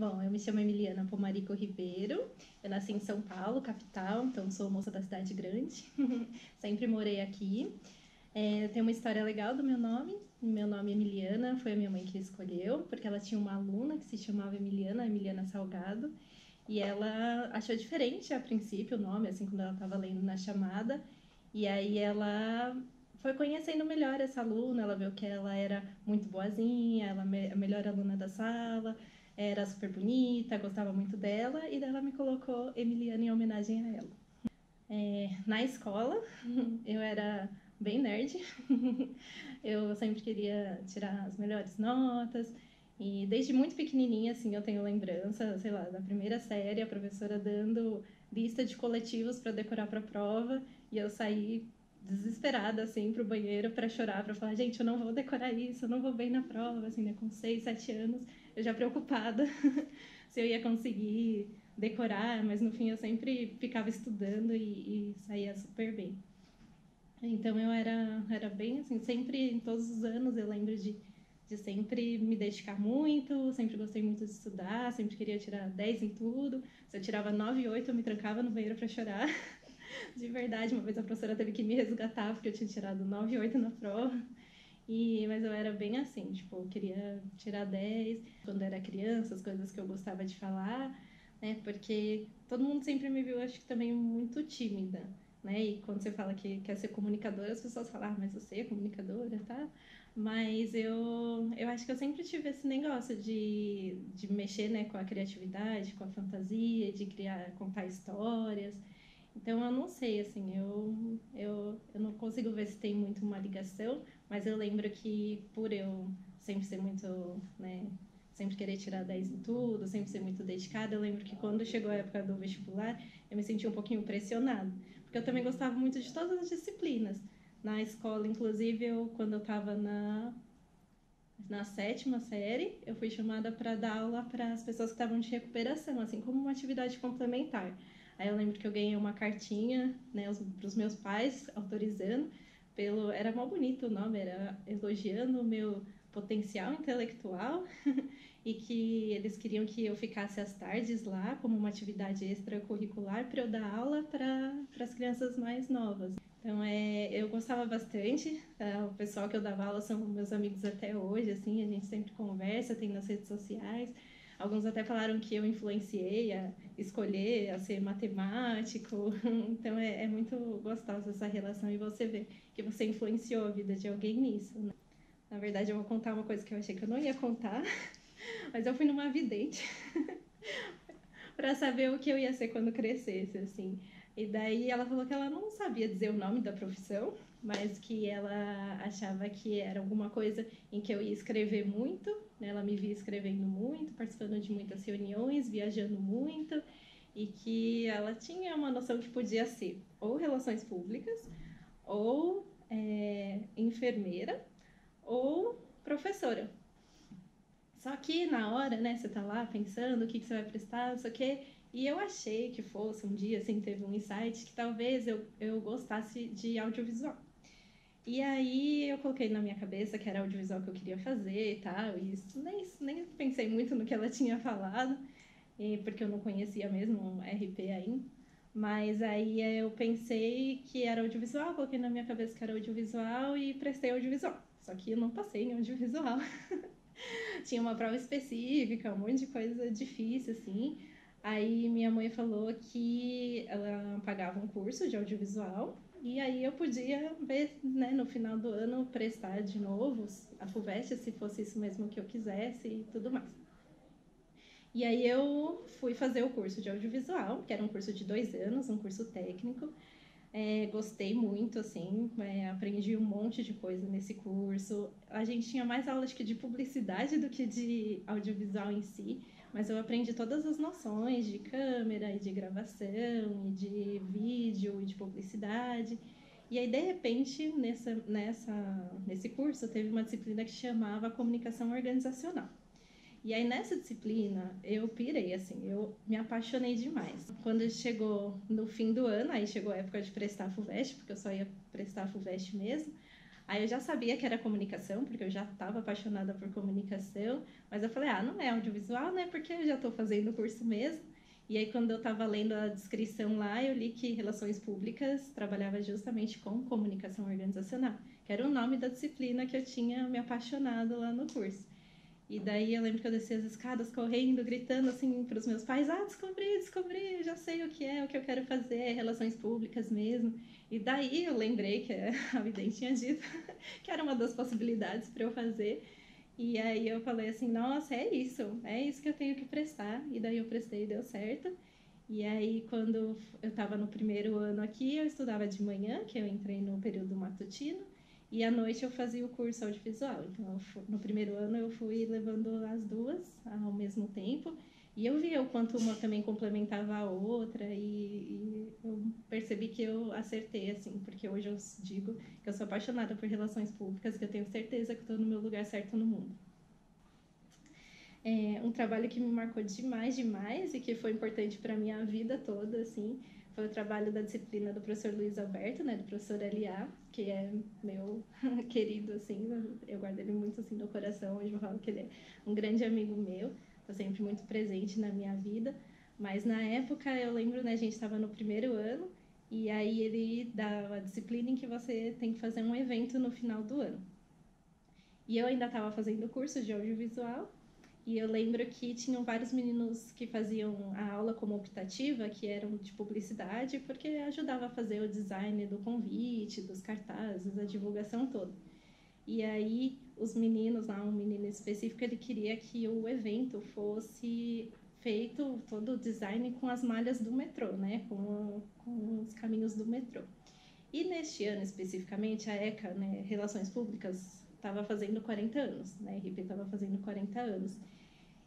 Bom, eu me chamo Emiliana Pomarico Ribeiro, eu nasci em São Paulo, capital, então sou moça da cidade grande, sempre morei aqui. Tem uma história legal do meu nome é Emiliana, foi a minha mãe que escolheu, porque ela tinha uma aluna que se chamava Emiliana Salgado, e ela achou diferente a princípio o nome, assim, quando ela estava lendo na chamada, e aí ela foi conhecendo melhor essa aluna, ela viu que ela era muito boazinha, ela a melhor aluna da sala, era super bonita, gostava muito dela, e daí ela me colocou Emiliana em homenagem a ela. Na escola, eu era bem nerd, eu sempre queria tirar as melhores notas, e desde muito pequenininha, assim, eu tenho lembrança, sei lá, da primeira série, a professora dando lista de coletivos para decorar para a prova, e eu saí desesperada, assim, pro banheiro para chorar, para falar, gente, eu não vou decorar isso, eu não vou bem na prova, assim, né, com 6, 7 anos, eu já preocupada se eu ia conseguir decorar, mas no fim eu sempre ficava estudando e saía super bem. Então eu era bem assim, sempre, em todos os anos, eu lembro de sempre me dedicar muito, sempre gostei muito de estudar, sempre queria tirar 10 em tudo. Se eu tirava 9 e 8, eu me trancava no banheiro para chorar. De verdade, uma vez a professora teve que me resgatar porque eu tinha tirado 9 e 8 na prova. Mas eu era bem assim, tipo, eu queria tirar 10 quando era criança, as coisas que eu gostava de falar, né? Porque todo mundo sempre me viu, acho que também muito tímida, né? E quando você fala que quer ser comunicadora, as pessoas falam, ah, mas você é comunicadora, tá? Mas eu acho que eu sempre tive esse negócio de mexer, né, com a criatividade, com a fantasia, de criar, contar histórias. Então eu não sei, assim, eu não consigo ver se tem muito uma ligação, mas eu lembro que por eu sempre ser muito, né, sempre querer tirar 10 em tudo, sempre ser muito dedicada, eu lembro que quando chegou a época do vestibular, eu me senti um pouquinho pressionada, porque eu também gostava muito de todas as disciplinas. Na escola, inclusive, quando eu estava na sétima série, eu fui chamada para dar aula para as pessoas que estavam de recuperação, assim como uma atividade complementar. Aí eu lembro que eu ganhei uma cartinha, né, para os meus pais, autorizando, era mó bonito o nome, era elogiando o meu potencial intelectual e que eles queriam que eu ficasse às tardes lá como uma atividade extracurricular para eu dar aula para as crianças mais novas. Então, eu gostava bastante. O pessoal que eu dava aula são meus amigos até hoje, assim, a gente sempre conversa, tem nas redes sociais. Alguns até falaram que eu influenciei a escolher a ser matemático. Então, é muito gostosa essa relação e você vê que você influenciou a vida de alguém nisso, né? Na verdade, eu vou contar uma coisa que eu achei que eu não ia contar, mas eu fui numa vidente para saber o que eu ia ser quando crescesse, assim. E daí ela falou que ela não sabia dizer o nome da profissão, mas que ela achava que era alguma coisa em que eu ia escrever muito, né? Ela me via escrevendo muito, participando de muitas reuniões, viajando muito, e que ela tinha uma noção que podia ser ou relações públicas, ou enfermeira, ou professora. Só que na hora, né, você tá lá pensando o que você vai prestar, não sei o quê, e eu achei que fosse um dia, assim, teve um insight que talvez eu gostasse de audiovisual. E aí eu coloquei na minha cabeça que era audiovisual que eu queria fazer e tal, e isso, nem pensei muito no que ela tinha falado, porque eu não conhecia mesmo um RP ainda. Mas aí eu pensei que era audiovisual, coloquei na minha cabeça que era audiovisual e prestei audiovisual. Só que eu não passei em audiovisual. Tinha uma prova específica, um monte de coisa difícil, assim. Aí minha mãe falou que ela pagava um curso de audiovisual e aí eu podia ver, né, no final do ano, prestar de novo a FUVEST, se fosse isso mesmo que eu quisesse e tudo mais. E aí eu fui fazer o curso de audiovisual, que era um curso de 2 anos, um curso técnico. Gostei muito, assim, aprendi um monte de coisa nesse curso. A gente tinha mais aulas de publicidade do que de audiovisual em si, mas eu aprendi todas as noções de câmera e de gravação e de vídeo e de publicidade. E aí, de repente, nesse curso, teve uma disciplina que chamava comunicação organizacional. E aí nessa disciplina eu pirei, assim, eu me apaixonei demais. Quando chegou no fim do ano, aí chegou a época de prestar a FUVEST, porque eu só ia prestar a FUVEST mesmo, Aí eu já sabia que era comunicação, porque eu já estava apaixonada por comunicação, mas eu falei, não é audiovisual, né? Porque eu já estou fazendo o curso mesmo. E aí, quando eu estava lendo a descrição lá, eu li que Relações Públicas trabalhava justamente com comunicação organizacional, que era o nome da disciplina que eu tinha me apaixonado lá no curso. E daí eu lembro que eu desci as escadas correndo, gritando assim para os meus pais: descobri, já sei o que eu quero fazer, é relações públicas mesmo. E daí eu lembrei que a Vidente tinha dito que era uma das possibilidades para eu fazer. E aí eu falei assim: nossa, é isso que eu tenho que prestar. E daí eu prestei e deu certo. E aí, quando eu estava no primeiro ano aqui, eu estudava de manhã, que eu entrei no período matutino, e à noite eu fazia o curso audiovisual. Então, no primeiro ano eu fui levando as duas ao mesmo tempo, e eu via o quanto uma também complementava a outra, e eu percebi que eu acertei, assim, porque hoje eu digo que eu sou apaixonada por relações públicas, que eu tenho certeza que estou no meu lugar certo no mundo. Um trabalho que me marcou demais e que foi importante para minha vida toda, assim, foi o trabalho da disciplina do professor Luiz Alberto, né, do professor L.A., que é meu querido, assim, eu guardo ele muito, assim, no coração, hoje eu falo que ele é um grande amigo meu, está sempre muito presente na minha vida, mas na época, eu lembro, né, a gente estava no primeiro ano, e aí ele dá a disciplina em que você tem que fazer um evento no final do ano. E eu ainda estava fazendo o curso de audiovisual, e eu lembro que tinham vários meninos que faziam a aula como optativa, que eram de publicidade, porque ajudava a fazer o design do convite, dos cartazes, a divulgação toda. E aí, os meninos lá, um menino específico, ele queria que o evento fosse feito, todo o design com as malhas do metrô, né? Com os caminhos do metrô. E neste ano, especificamente, a ECA, né, Relações Públicas, estava fazendo 40 anos, né? A RP estava fazendo 40 anos.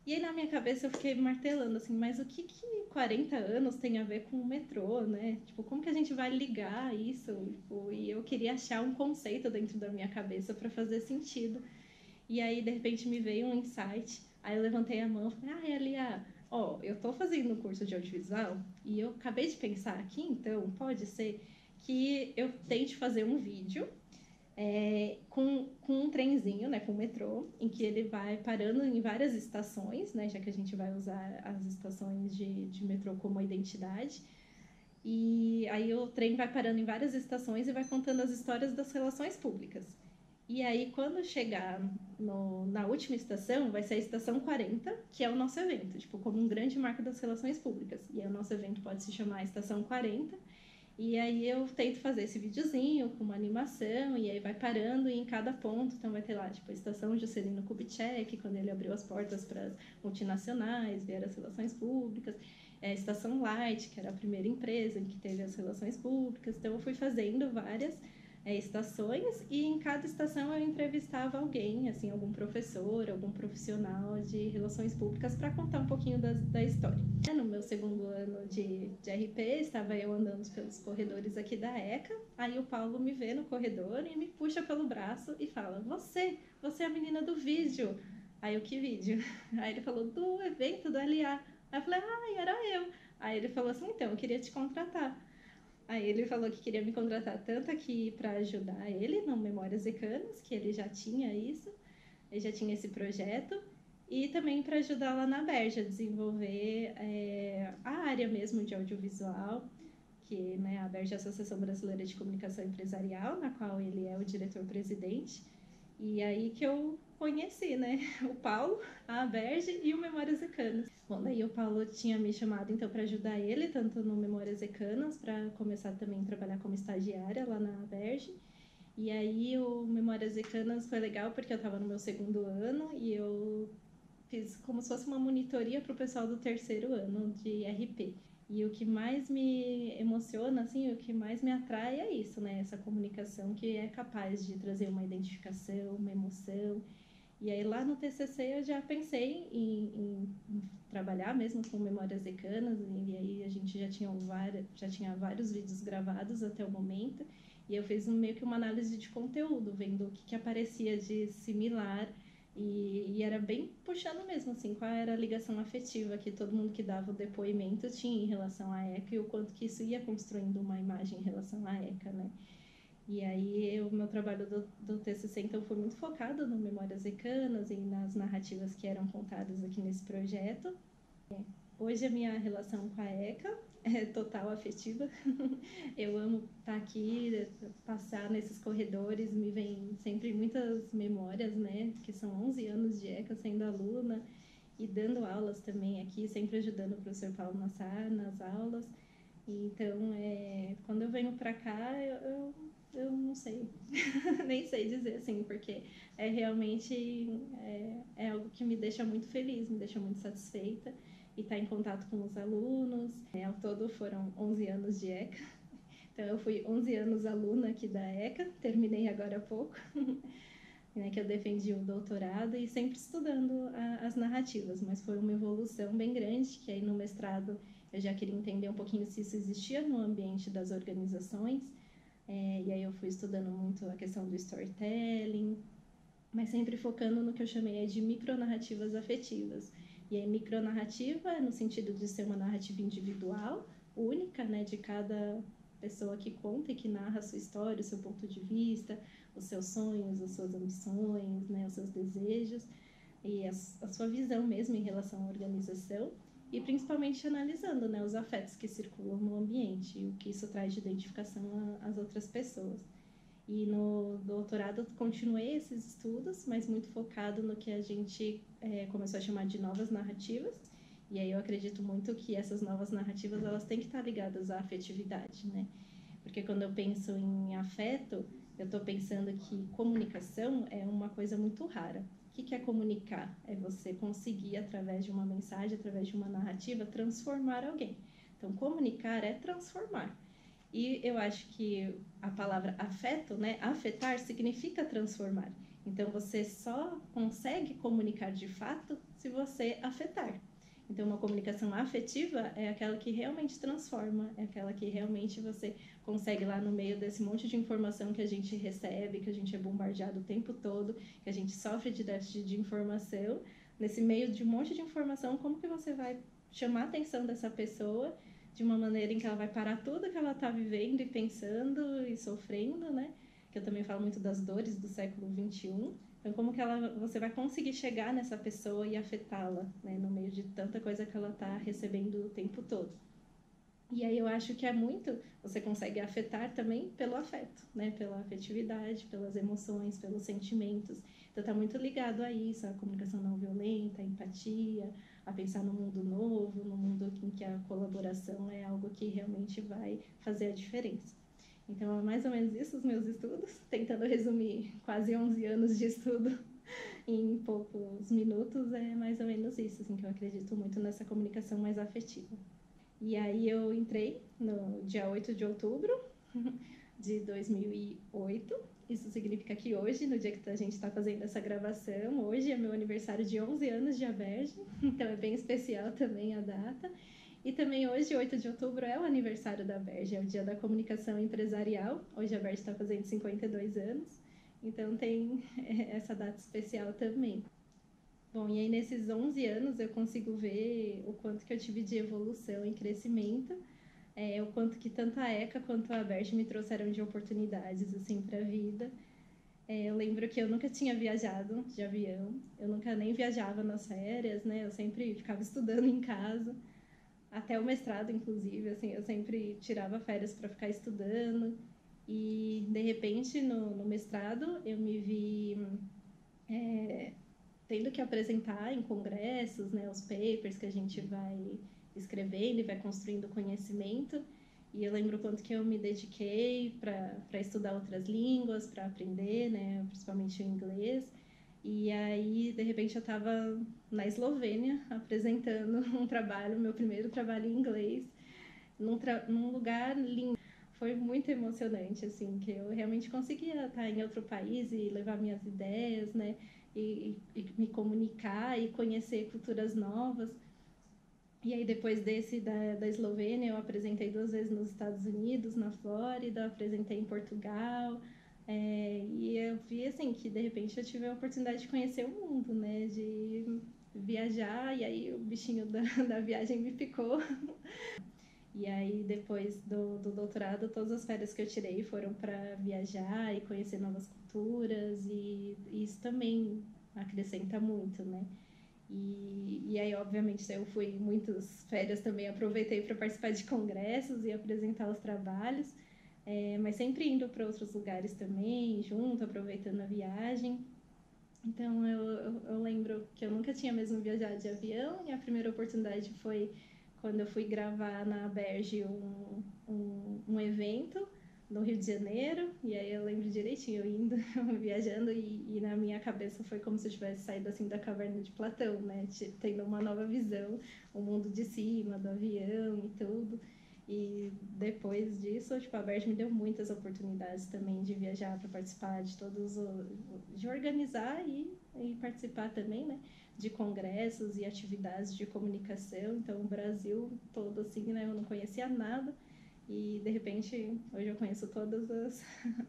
E aí na minha cabeça eu fiquei martelando assim, mas o que 40 anos tem a ver com o metrô, né? Tipo, como que a gente vai ligar isso? Tipo, e eu queria achar um conceito dentro da minha cabeça para fazer sentido. E aí de repente me veio um insight, aí eu levantei a mão e falei: Elia, eu tô fazendo um curso de audiovisual e eu acabei de pensar aqui, então pode ser que eu tente fazer um vídeo com um trenzinho, né, com o metrô, em que ele vai parando em várias estações, né, já que a gente vai usar as estações de metrô como identidade. E aí o trem vai parando em várias estações e vai contando as histórias das relações públicas. E aí, quando chegar na última estação, vai ser a estação 40, que é o nosso evento, tipo, como um grande marco das relações públicas. E aí, o nosso evento pode se chamar Estação 40, e aí eu tento fazer esse videozinho com uma animação, e aí vai parando e em cada ponto, então vai ter lá, tipo, a estação Juscelino Kubitschek, quando ele abriu as portas para as multinacionais, vieram as relações públicas, a estação Light, que era a primeira empresa em que teve as relações públicas, então eu fui fazendo várias estações, e em cada estação eu entrevistava alguém, assim, algum professor, algum profissional de relações públicas para contar um pouquinho da história. No meu segundo ano de RP, estava eu andando pelos corredores aqui da ECA, aí o Paulo me vê no corredor e me puxa pelo braço e fala: você é a menina do vídeo. Aí eu: que vídeo? Aí ele falou: do evento do LA. Aí eu falei: era eu. Aí ele falou assim: então, eu queria te contratar. Aí ele falou que queria me contratar tanto aqui para ajudar ele no Memórias Decanas, que ele já tinha isso, ele já tinha esse projeto, e também para ajudar lá na Berge a desenvolver a área mesmo de audiovisual, que, né, a Berge é a Associação Brasileira de Comunicação Empresarial, na qual ele é o diretor-presidente. E aí que eu conheci, né, o Paulo, a Berge e o Memórias Decanas. Bom, daí o Paulo tinha me chamado então para ajudar ele, tanto no Memórias Decanas, para começar também a trabalhar como estagiária lá na Berge. E aí o Memórias Decanas foi legal porque eu estava no meu segundo ano e eu fiz como se fosse uma monitoria para o pessoal do terceiro ano de RP. E o que mais me emociona, assim, o que mais me atrai é isso, né? Essa comunicação que é capaz de trazer uma identificação, uma emoção. E aí lá no TCC eu já pensei em trabalhar mesmo com Memórias Decanas, e aí a gente já tinha vários vídeos gravados até o momento, e eu fiz meio que uma análise de conteúdo, vendo o que aparecia de similar, e era bem puxando mesmo, assim, qual era a ligação afetiva que todo mundo que dava o depoimento tinha em relação à ECA e o quanto que isso ia construindo uma imagem em relação à ECA, né? E aí o meu trabalho do TCC então foi muito focado no Memórias Ecanas e nas narrativas que eram contadas aqui nesse projeto. Hoje a minha relação com a ECA é total afetiva. Eu amo estar aqui, passar nesses corredores, me vem sempre muitas memórias, né? Que são 11 anos de ECA sendo aluna e dando aulas também aqui, sempre ajudando o professor Paulo Nassar nas aulas. Então, quando eu venho para cá, eu não sei, nem sei dizer assim, porque realmente é algo que me deixa muito feliz, me deixa muito satisfeita e estar em contato com os alunos. Ao todo foram 11 anos de ECA, então eu fui 11 anos aluna aqui da ECA, terminei agora há pouco, né, que eu defendi o doutorado e sempre estudando as narrativas, mas foi uma evolução bem grande, que aí no mestrado eu já queria entender um pouquinho se isso existia no ambiente das organizações, e aí eu fui estudando muito a questão do storytelling, mas sempre focando no que eu chamei de micronarrativas afetivas. E aí micronarrativa no sentido de ser uma narrativa individual, única, né, de cada pessoa que conta e que narra a sua história, o seu ponto de vista, os seus sonhos, as suas ambições, né, os seus desejos e a sua visão mesmo em relação à organização e principalmente analisando, né, os afetos que circulam no ambiente e o que isso traz de identificação às outras pessoas. E no doutorado eu continuei esses estudos, mas muito focado no que a gente começou a chamar de novas narrativas. E aí eu acredito muito que essas novas narrativas elas têm que estar ligadas à afetividade, né? Porque quando eu penso em afeto, eu estou pensando que comunicação é uma coisa muito rara. O que é comunicar? É você conseguir, através de uma mensagem, através de uma narrativa, transformar alguém. Então, comunicar é transformar. E eu acho que a palavra afeto, né, afetar, significa transformar. Então, você só consegue comunicar de fato se você afetar. Então, uma comunicação afetiva é aquela que realmente transforma, é aquela que realmente você consegue lá no meio desse monte de informação que a gente recebe, que a gente é bombardeado o tempo todo, que a gente sofre de déficit de informação. Nesse meio de um monte de informação, como que você vai chamar a atenção dessa pessoa de uma maneira em que ela vai parar tudo que ela está vivendo e pensando e sofrendo, né? Que eu também falo muito das dores do século XXI. Então, como que você vai conseguir chegar nessa pessoa e afetá-la, né? No meio de tanta coisa que ela está recebendo o tempo todo. E aí eu acho que você consegue afetar também pelo afeto, né? Pela afetividade, pelas emoções, pelos sentimentos. Então tá muito ligado a isso, a comunicação não violenta, a empatia, a pensar no mundo novo, no mundo em que a colaboração é algo que realmente vai fazer a diferença. Então é mais ou menos isso os meus estudos, tentando resumir quase 11 anos de estudo em poucos minutos, é mais ou menos isso, assim, que eu acredito muito nessa comunicação mais afetiva. E aí eu entrei no dia 8 de outubro de 2008. Isso significa que hoje, no dia que a gente está fazendo essa gravação, hoje é meu aniversário de 11 anos de Aberge, então é bem especial também a data. E também hoje, 8 de outubro, é o aniversário da Aberge, é o dia da comunicação empresarial. Hoje a Aberge está fazendo 52 anos, então tem essa data especial também. Bom, e aí nesses 11 anos eu consigo ver o quanto que eu tive de evolução e crescimento, o quanto que tanto a ECA quanto a ABERT me trouxeram de oportunidades, assim, para a vida. Eu lembro que eu nunca tinha viajado de avião, eu nunca nem viajava nas férias, né? Eu sempre ficava estudando em casa, até o mestrado, inclusive, assim, eu sempre tirava férias para ficar estudando. E, de repente, no mestrado, eu me vi tendo que apresentar em congressos, né, os papers que a gente vai escrevendo e vai construindo conhecimento. E eu lembro quanto que eu me dediquei para estudar outras línguas, para aprender, né, principalmente o inglês. E aí, de repente, eu estava na Eslovênia apresentando um trabalho, meu primeiro trabalho em inglês, num lugar lindo. Foi muito emocionante, assim, que eu realmente conseguia estar em outro país e levar minhas ideias, né? E me comunicar e conhecer culturas novas. E aí, depois da Eslovênia, eu apresentei 2 vezes nos Estados Unidos, na Flórida, apresentei em Portugal. E eu vi, assim, que de repente eu tive a oportunidade de conhecer o mundo, né? De viajar, e aí o bichinho da viagem me picou. E aí, depois do doutorado, todas as férias que eu tirei foram para viajar e conhecer novas culturas, e isso também acrescenta muito, né? E aí, obviamente, eu fui em muitas férias também, aproveitei para participar de congressos e apresentar os trabalhos, mas sempre indo para outros lugares também, junto, aproveitando a viagem. Então, eu lembro que eu nunca tinha mesmo viajado de avião, e a primeira oportunidade foi quando eu fui gravar na Berge um evento no Rio de Janeiro, e aí eu lembro direitinho, eu indo, viajando, e na minha cabeça foi como se eu tivesse saído assim da caverna de Platão, né? Tendo uma nova visão, o mundo de cima, do avião e tudo. E depois disso, tipo, a Berge me deu muitas oportunidades também de viajar para participar de todos de organizar e participar também, né, de congressos e atividades de comunicação. Então, o Brasil todo, assim, né, eu não conhecia nada, e de repente hoje eu conheço todas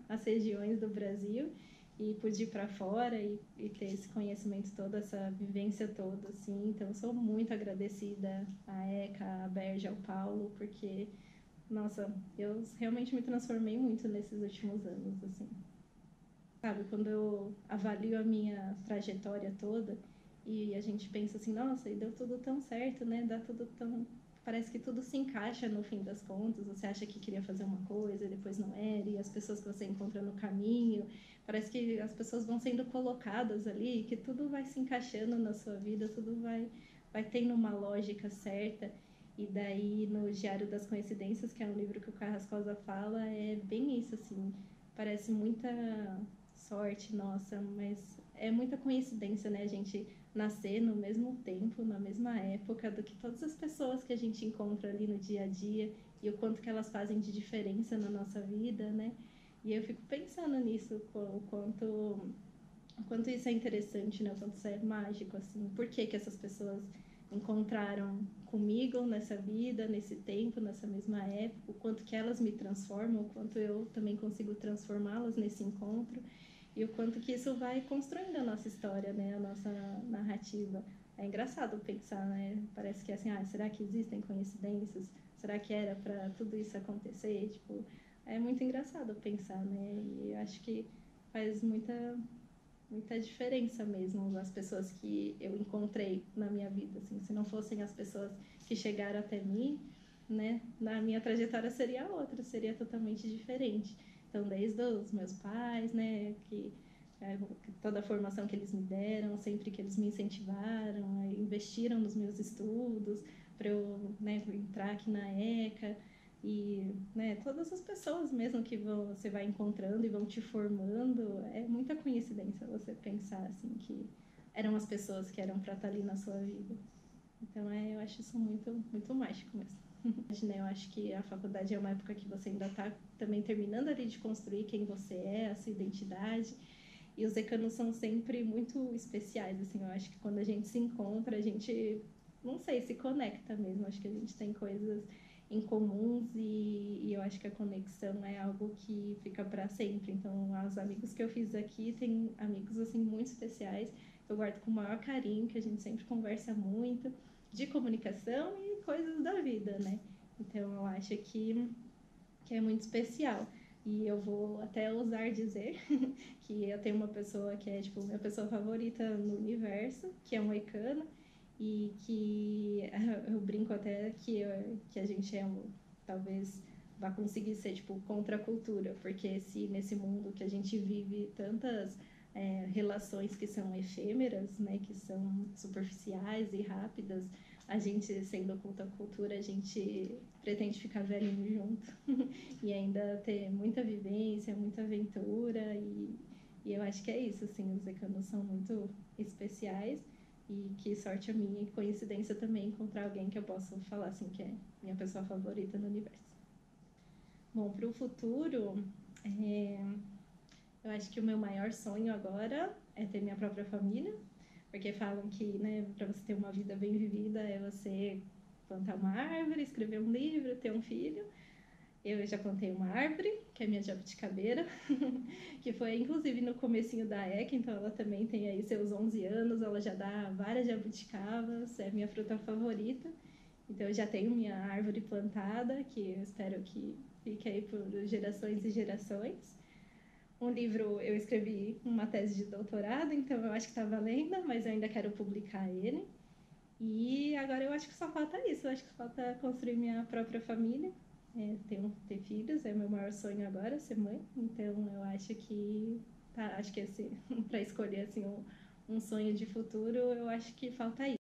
as regiões do Brasil, e pude ir para fora e ter esse conhecimento todo, essa vivência toda, assim. Então, eu sou muito agradecida à ECA, à Berge, ao Paulo, porque, nossa, eu realmente me transformei muito nesses últimos anos, assim. Sabe, quando eu avalio a minha trajetória toda e a gente pensa assim, nossa, e deu tudo tão certo, né? Dá tudo tão... Parece que tudo se encaixa no fim das contas. Você acha que queria fazer uma coisa e depois não era, e as pessoas que você encontra no caminho, parece que as pessoas vão sendo colocadas ali, que tudo vai se encaixando na sua vida, tudo vai tendo uma lógica certa. E daí, no Diário das Coincidências, que é um livro que o Carrascosa fala, é bem isso, assim. Parece muita sorte nossa, mas é muita coincidência, né? A gente nascer no mesmo tempo, na mesma época, do que todas as pessoas que a gente encontra ali no dia a dia, e o quanto que elas fazem de diferença na nossa vida, né? E eu fico pensando nisso, o quanto isso é interessante, né? O quanto isso é mágico, assim. Por que que essas pessoas encontraram comigo nessa vida, nesse tempo, nessa mesma época, o quanto que elas me transformam, o quanto eu também consigo transformá-las nesse encontro, e o quanto que isso vai construindo a nossa história, né? A nossa narrativa. É engraçado pensar, né? Parece que é assim, será que existem coincidências? Será que era para tudo isso acontecer? Tipo, é muito engraçado pensar, né? E eu acho que faz muita diferença mesmo as pessoas que eu encontrei na minha vida, assim. Se não fossem as pessoas que chegaram até mim, né, na minha trajetória seria outra, seria totalmente diferente. Então, desde os meus pais, né, toda a formação que eles me deram, sempre que eles me incentivaram, investiram nos meus estudos para eu, né, entrar aqui na ECA, e, né, todas as pessoas mesmo que você vai encontrando e vão te formando, é muita coincidência você pensar assim que eram as pessoas que eram para estar ali na sua vida. Então, eu acho isso muito mágico mesmo. Né, eu acho que a faculdade é uma época que você ainda está também terminando ali de construir quem você é, a sua identidade. E os decanos são sempre muito especiais, assim. Eu acho que quando a gente se encontra, a gente, não sei, se conecta mesmo. Acho que a gente tem coisas em comuns, e eu acho que a conexão é algo que fica para sempre. Então, os amigos que eu fiz aqui, tem amigos, assim, muito especiais, que eu guardo com o maior carinho, que a gente sempre conversa muito de comunicação e coisas da vida, né? Então, eu acho que é muito especial. E eu vou até ousar dizer que eu tenho uma pessoa que é, tipo, minha pessoa favorita no universo, que é um moicano, e que eu brinco até que a gente talvez vá conseguir ser, tipo, contra a cultura, porque se nesse mundo que a gente vive tantas relações que são efêmeras, né, que são superficiais e rápidas, a gente, sendo contra a cultura, a gente pretende ficar velhinho junto e ainda ter muita vivência, muita aventura, e eu acho que é isso, assim, os decanos são muito especiais, e que sorte a minha e coincidência também encontrar alguém que eu posso falar, assim, que é minha pessoa favorita no universo. Bom, para o futuro, eu acho que o meu maior sonho agora é ter minha própria família, porque falam que, né, para você ter uma vida bem vivida é você plantar uma árvore, escrever um livro, ter um filho. Eu já plantei uma árvore, que é minha jabuticabeira, que foi inclusive no comecinho da ECA, então ela também tem aí seus 11 anos, ela já dá várias jabuticabas, é minha fruta favorita. Então eu já tenho minha árvore plantada, que eu espero que fique aí por gerações e gerações. Um livro, eu escrevi uma tese de doutorado, então eu acho que está valendo, mas eu ainda quero publicar ele. E agora eu acho que só falta isso, eu acho que falta construir minha própria família, ter filhos, é meu maior sonho agora, ser mãe. Então eu acho que, acho que assim, para escolher assim, um sonho de futuro, eu acho que falta isso.